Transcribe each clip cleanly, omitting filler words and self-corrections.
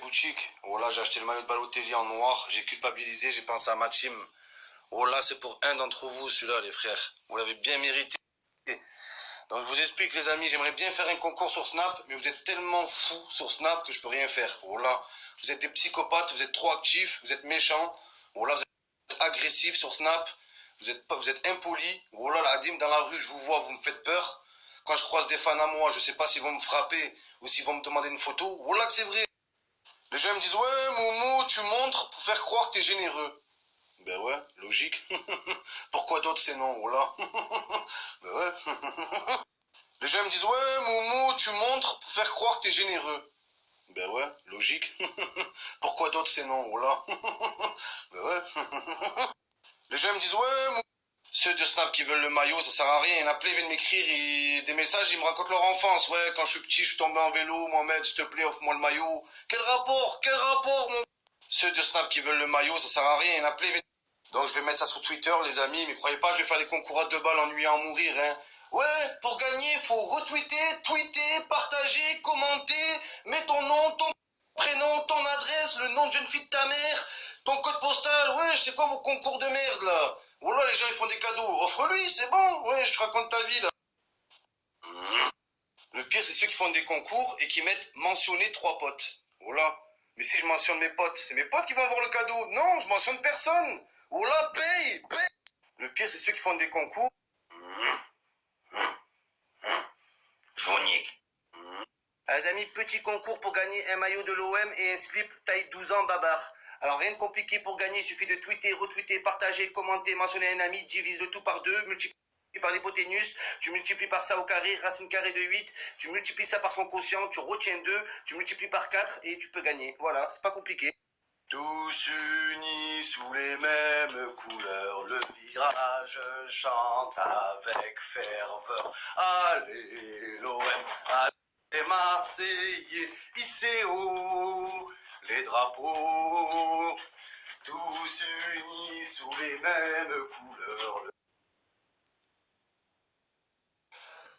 boutiques. Oh là, j'ai acheté le maillot de Balotelli en noir. J'ai culpabilisé, j'ai pensé à ma team. Oh là, c'est pour un d'entre vous, celui-là, les frères. Vous l'avez bien mérité. Donc, je vous explique, les amis, j'aimerais bien faire un concours sur Snap, mais vous êtes tellement fous sur Snap que je peux rien faire. Oh là, vous êtes des psychopathes, vous êtes trop actifs, vous êtes méchants. Oh là, vous êtes agressifs sur Snap. Vous êtes impolis. Oh là, la dîme dans la rue, je vous vois, vous me faites peur. Quand je croise des fans à moi, je sais pas s'ils vont me frapper ou s'ils vont me demander une photo. Oh là, que c'est vrai. Les gens me disent, ouais, Momo, tu montres pour faire croire que t'es généreux. Ben ouais, logique. Pourquoi d'autres c'est non, oh là. Ben ouais. Les gens me disent, ouais, Momo, tu montres pour faire croire que t'es généreux. Ben ouais, logique. Pourquoi d'autres c'est non, oh là. Ben ouais. Les gens me disent, ouais, Momo. Ceux de Snap qui veulent le maillot, ça sert à rien. Il y en a plein, ils viennent m'écrire des messages, ils me racontent leur enfance. Ouais, quand je suis petit, je suis tombé en vélo. Mohamed, s'il te plaît, offre-moi le maillot. Quel rapport? Quel rapport, mon... Ceux de Snap qui veulent le maillot, ça sert à rien. Il y en a plein, donc je vais mettre ça sur Twitter, les amis. Mais croyez pas, je vais faire les concours à 2 balles ennuyés à mourir, hein. Ouais, pour gagner, faut retweeter, tweeter, partager, commenter. Mets ton nom, ton prénom, ton adresse, le nom de jeune fille de ta mère, ton code postal. Ouais, c'est quoi vos concours de merde, là? Voilà, les gens, ils font des cadeaux. Offre-lui, c'est bon. Ouais, je te raconte ta vie, là. Le pire, c'est ceux qui font des concours et qui mettent mentionner 3 potes. Voilà. Mais si je mentionne mes potes, c'est mes potes qui vont avoir le cadeau. Non, je mentionne personne. Voilà, paye, paye. Le pire, c'est ceux qui font des concours. Jonique. Les amis, petit concours pour gagner un maillot de l'OM et un slip taille 12 ans babar. Alors rien de compliqué pour gagner, il suffit de tweeter, retweeter, partager, commenter, mentionner un ami, divise le tout par 2, multiplie par l'hypoténuse, tu multiplies par ça au carré, racine carrée de 8, tu multiplies ça par son quotient, tu retiens 2, tu multiplies par 4 et tu peux gagner. Voilà, c'est pas compliqué. Tous unis sous les mêmes couleurs, le virage chante avec ferveur. Allez l'OM, allez Marseillais, hissez haut les drapeaux. Tous unis sous les mêmes couleurs.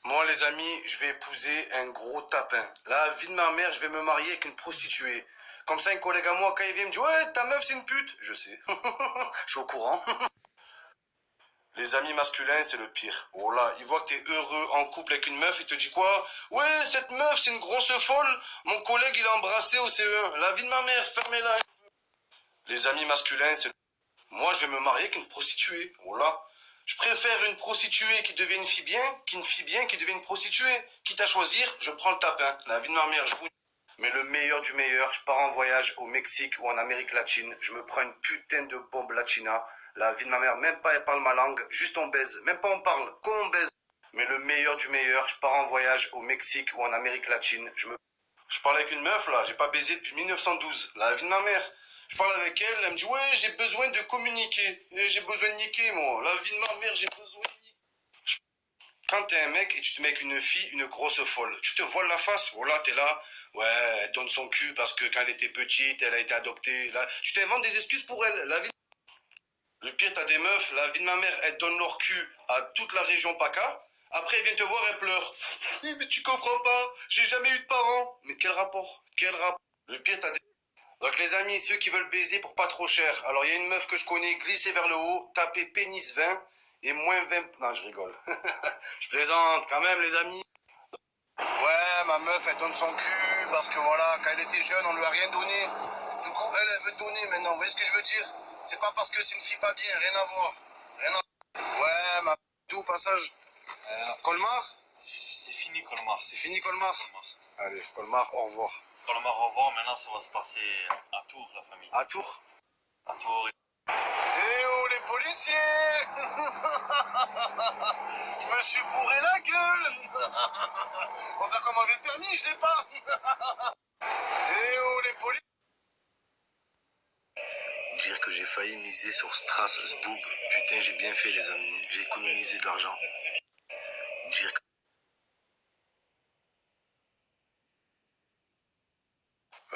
Moi les amis, je vais épouser un gros tapin. La vie de ma mère, je vais me marier avec une prostituée. Comme ça, un collègue à moi, quand il vient me dire « Ouais, ta meuf, c'est une pute !» Je sais. Je suis au courant. Les amis masculins, c'est le pire. Oh là, il voit que t'es heureux en couple avec une meuf, il te dit quoi? Ouais, cette meuf, c'est une grosse folle. Mon collègue, il a embrassé au CE1. La vie de ma mère, fermez-la. Les amis masculins, c'est... Moi, je vais me marier avec une prostituée. Oh là. Je préfère une prostituée qui devient une fille bien qu'une fille bien qui devient une prostituée. Quitte à choisir, je prends le tapin. La vie de ma mère, je vous... Mais le meilleur du meilleur, je pars en voyage au Mexique ou en Amérique latine. Je me prends une putain de bombe latina. La vie de ma mère, même pas elle parle ma langue, juste on baise. Même pas on parle, qu'on on baise. Mais le meilleur du meilleur, je pars en voyage au Mexique ou en Amérique latine. Je parle avec une meuf là, j'ai pas baisé depuis 1912. La vie de ma mère. Je parle avec elle, elle me dit ouais, j'ai besoin de communiquer. J'ai besoin de niquer moi. La vie de ma mère, j'ai besoin de niquer. Quand t'es un mec et tu te mets avec une fille, une grosse folle, tu te voiles la face, voilà, t'es là, ouais, elle donne son cul parce que quand elle était petite, elle a été adoptée, là, tu t'inventes des excuses pour elle, la vie... Le pire, t'as des meufs, la vie de ma mère, elles donnent leur cul à toute la région PACA, après elles viennent te voir, elles pleurent. Oui, mais tu comprends pas, j'ai jamais eu de parents. Mais quel rapport? Quel rapport? Le pire, t'as des... Donc les amis, ceux qui veulent baiser pour pas trop cher, alors il y a une meuf que je connais, glissez vers le haut, tapez pénis 20 et moins 20... Non, je rigole. Je plaisante quand même, les amis. Ouais, ma meuf, elle donne son cul parce que voilà, quand elle était jeune, on lui a rien donné. Du coup, elle veut donner maintenant. Vous voyez ce que je veux dire? C'est pas parce que c'est une fille pas bien, rien à voir. Rien à... Ouais, ma... Tout passage. Colmar? C'est fini Colmar. C'est fini Colmar? Allez, Colmar, au revoir. Colmar, au revoir. Maintenant, ça va se passer à Tours, la famille. À Tours? À Tours. Eh oh, les policiers! Je me suis bourré la gueule! On va commander le permis, je l'ai pas! Eh oh, les policiers! Dire que j'ai failli miser sur Strasbourg. Putain, j'ai bien fait, les amis. J'ai économisé de l'argent. Dire que...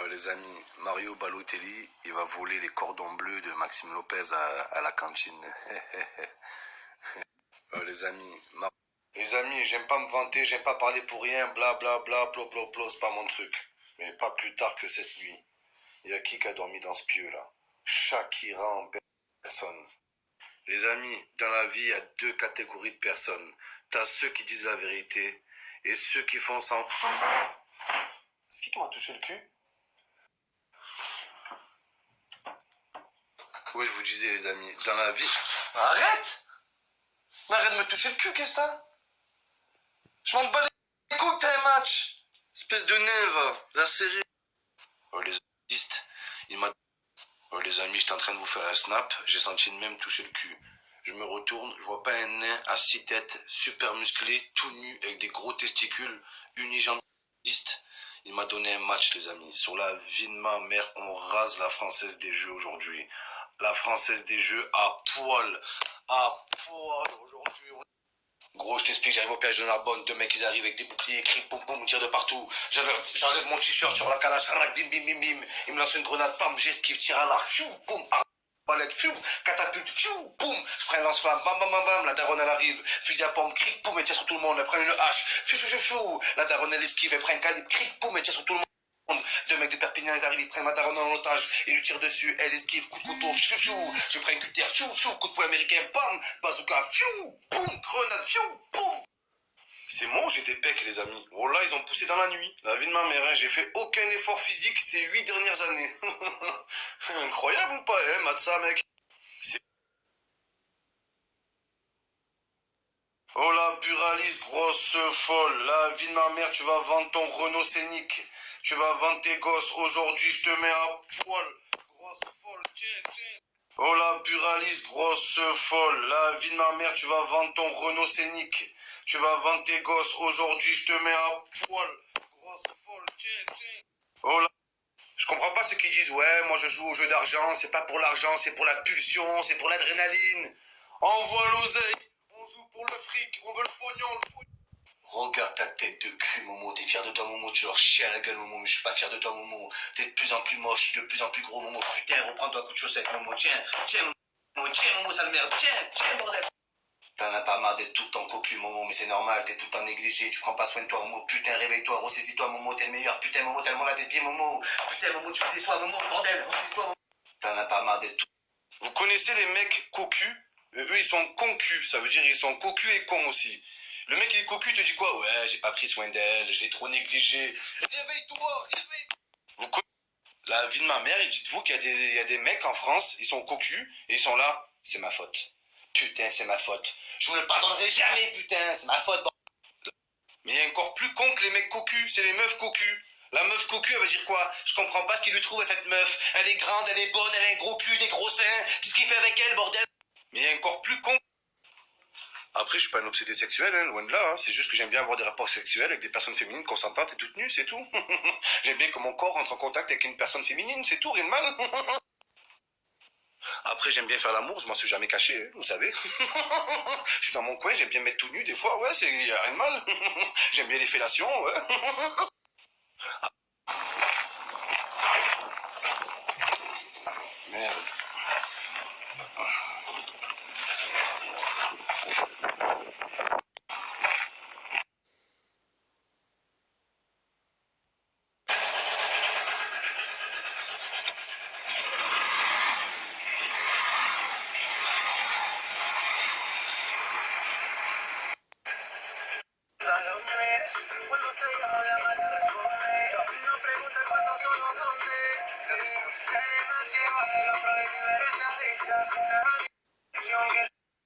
les amis, Mario Balotelli, il va voler les cordons bleus de Maxime Lopez à la cantine. Les amis, j'aime pas me vanter, j'aime pas parler pour rien, bla bla bla, bla bla bla, c'est pas mon truc. Mais pas plus tard que cette nuit. Il y a qui a dormi dans ce pieu là? Shakira en personne. Les amis, dans la vie, il y a deux catégories de personnes. T'as ceux qui disent la vérité et ceux qui font sans... C'est qui m'a touché le cul? Oui, je vous disais les amis, dans la vie... Arrête! Mais arrête de me toucher le cul, qu'est-ce que ça? Je m'en bats les couilles, t'as un match! Espèce de nain, va, la série. Oh les artistes, il m'a... Oh les amis, j'étais en train de vous faire un snap, j'ai senti de même toucher le cul. Je me retourne, je vois pas un nain à 6 têtes, super musclé, tout nu, avec des gros testicules, unijambes. Il m'a donné un match les amis. Sur la vie de ma mère, on rase la Française des Jeux aujourd'hui. La Française des Jeux à poil aujourd'hui. Gros, je t'explique, j'arrive au piège de Narbonne, deux mecs ils arrivent avec des boucliers, crient, poum poum, tirent de partout. J'enlève mon t-shirt sur la calache, bim bim bim bim. Il me lance une grenade, pam, j'esquive, tire à l'arc, fiou, poum, balette, fiou, catapulte, fiou, poum. Je prends un lance-flamme, bam bam bam bam, la daronne elle arrive, fusil à pompe, cric, poum, elle tire sur tout le monde, elle prend une hache, fiou fiou fiou fiou. La daronne elle esquive, elle prend un calibre, cric, poum, elle tire sur tout le monde. Deux mecs de Perpignan, ils arrivent, ils prennent ma daronne en otage, ils lui tirent dessus, elle esquive, coup de couteau, fiou fiou, je prends une cutter, fiou fiou, coup de poing américain, bam, bazooka, fiou, boum, grenade, fiou, boum. C'est bon, j'ai des pecs les amis. Oh là, ils ont poussé dans la nuit. La vie de ma mère, hein, j'ai fait aucun effort physique ces 8 dernières années. Incroyable ou pas, hein, Matza, mec? Oh la buraliste, grosse folle. La vie de ma mère, tu vas vendre ton Renault Scénic. Tu vas vendre tes gosses. Aujourd'hui, je te mets à poil. Grosse folle, tiens, tiens. Oh la buraliste, grosse folle. La vie de ma mère, tu vas vendre ton Renault Scénic. Tu vas vendre tes gosses. Aujourd'hui, je te mets à poil. Grosse folle, tiens, tiens. Oh là. Je comprends pas ceux qui disent, ouais, moi je joue au jeu d'argent. C'est pas pour l'argent, c'est pour la pulsion, c'est pour l'adrénaline. Envoie l'oseille. On joue pour le fric. On veut le pognon, le pognon. Regarde ta tête de cul, Momo. T'es fier de toi, Momo. Tu leur chies à la gueule, Momo. Mais je suis pas fier de toi, Momo. T'es de plus en plus moche, de plus en plus gros, Momo. Putain, reprends-toi un coup de chaussette, Momo. Tiens, tiens, Momo. Tiens, Momo, sale merde. Tiens, tiens, bordel. T'en as pas marre d'être tout le temps cocu, Momo, mais c'est normal, t'es tout le temps négligé, tu prends pas soin de toi, Momo, putain, réveille-toi, ressaisis-toi, Momo, t'es le meilleur, putain, Momo, t'as le monde à tes pieds, Momo, putain, Momo, tu me déçois, Momo, bordel, ressaisis-toi, Momo. T'en as pas marre d'être tout. Vous connaissez les mecs cocus? Eux, ils sont concus, ça veut dire ils sont cocus et cons aussi. Le mec, il est cocu, te dit quoi? Ouais, j'ai pas pris soin d'elle, je l'ai trop négligé. Réveille-toi, réveille-toi. Vous connaissez la vie de ma mère, et dites-vous qu'il y a des mecs en France, ils sont cocus, et ils sont là, c'est ma faute. Putain, c'est ma faute. Je vous le pardonnerai jamais, putain, c'est ma faute. Mais il y a encore plus con que les mecs cocus, c'est les meufs cocus. La meuf cocu, elle va dire quoi? Je comprends pas ce qu'il lui trouve à cette meuf. Elle est grande, elle est bonne, elle a un gros cul, des gros seins. Qu'est-ce qu'il fait avec elle, bordel? Mais il y a encore plus con. Après, je suis pas un obsédé sexuel, hein, loin de là. Hein. C'est juste que j'aime bien avoir des rapports sexuels avec des personnes féminines consentantes et toutes nues, c'est tout. J'aime bien que mon corps entre en contact avec une personne féminine, c'est tout, rien de mal. Après, j'aime bien faire l'amour, je m'en suis jamais caché, hein, vous savez. Je suis dans mon coin, j'aime bien me mettre tout nu des fois, ouais, y a rien de mal. J'aime bien les fellations, ouais. Merde.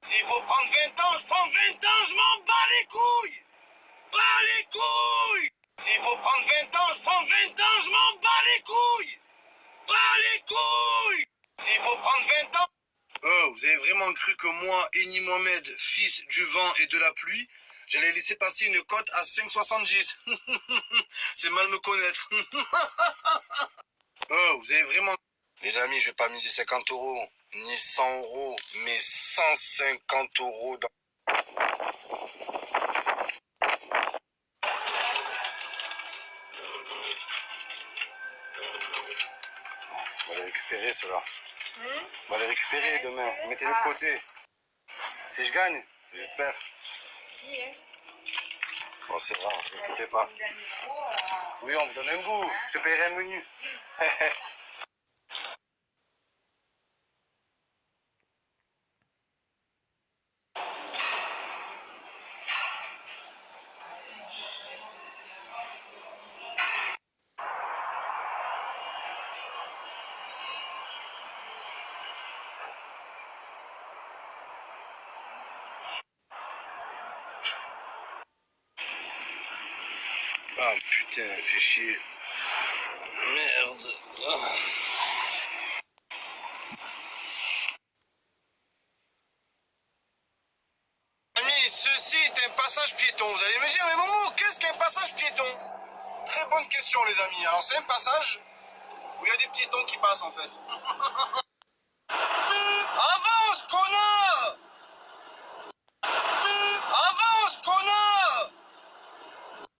S'il faut prendre 20 ans, je prends 20 ans, je m'en bats les couilles! Bats les couilles! S'il faut prendre 20 ans, je prends 20 ans, je m'en bats les couilles! Bats les couilles! S'il faut prendre 20 ans... Oh, vous avez vraiment cru que moi, Eni Mohamed, fils du vent et de la pluie, j'allais laisser passer une cote à 5,70? C'est mal me connaître. Oh, vous avez vraiment... Les amis, je vais pas miser 50 euros, ni 100 euros, mais 150 euros dans... On va les récupérer, ceux-là. On va les récupérer demain. Mettez-les de côté. Si je gagne, j'espère. Si, hein. Bon, c'est rare, ne t'inquiétez pas. Oui, on me donne un goût. Je te paierai un menu. Ah putain, fait chier. Merde. Ah. Amis, ceci est un passage piéton. Vous allez me dire, mais Momo, qu'est-ce qu'un passage piéton? Très bonne question, les amis. Alors, c'est un passage où il y a des piétons qui passent, en fait.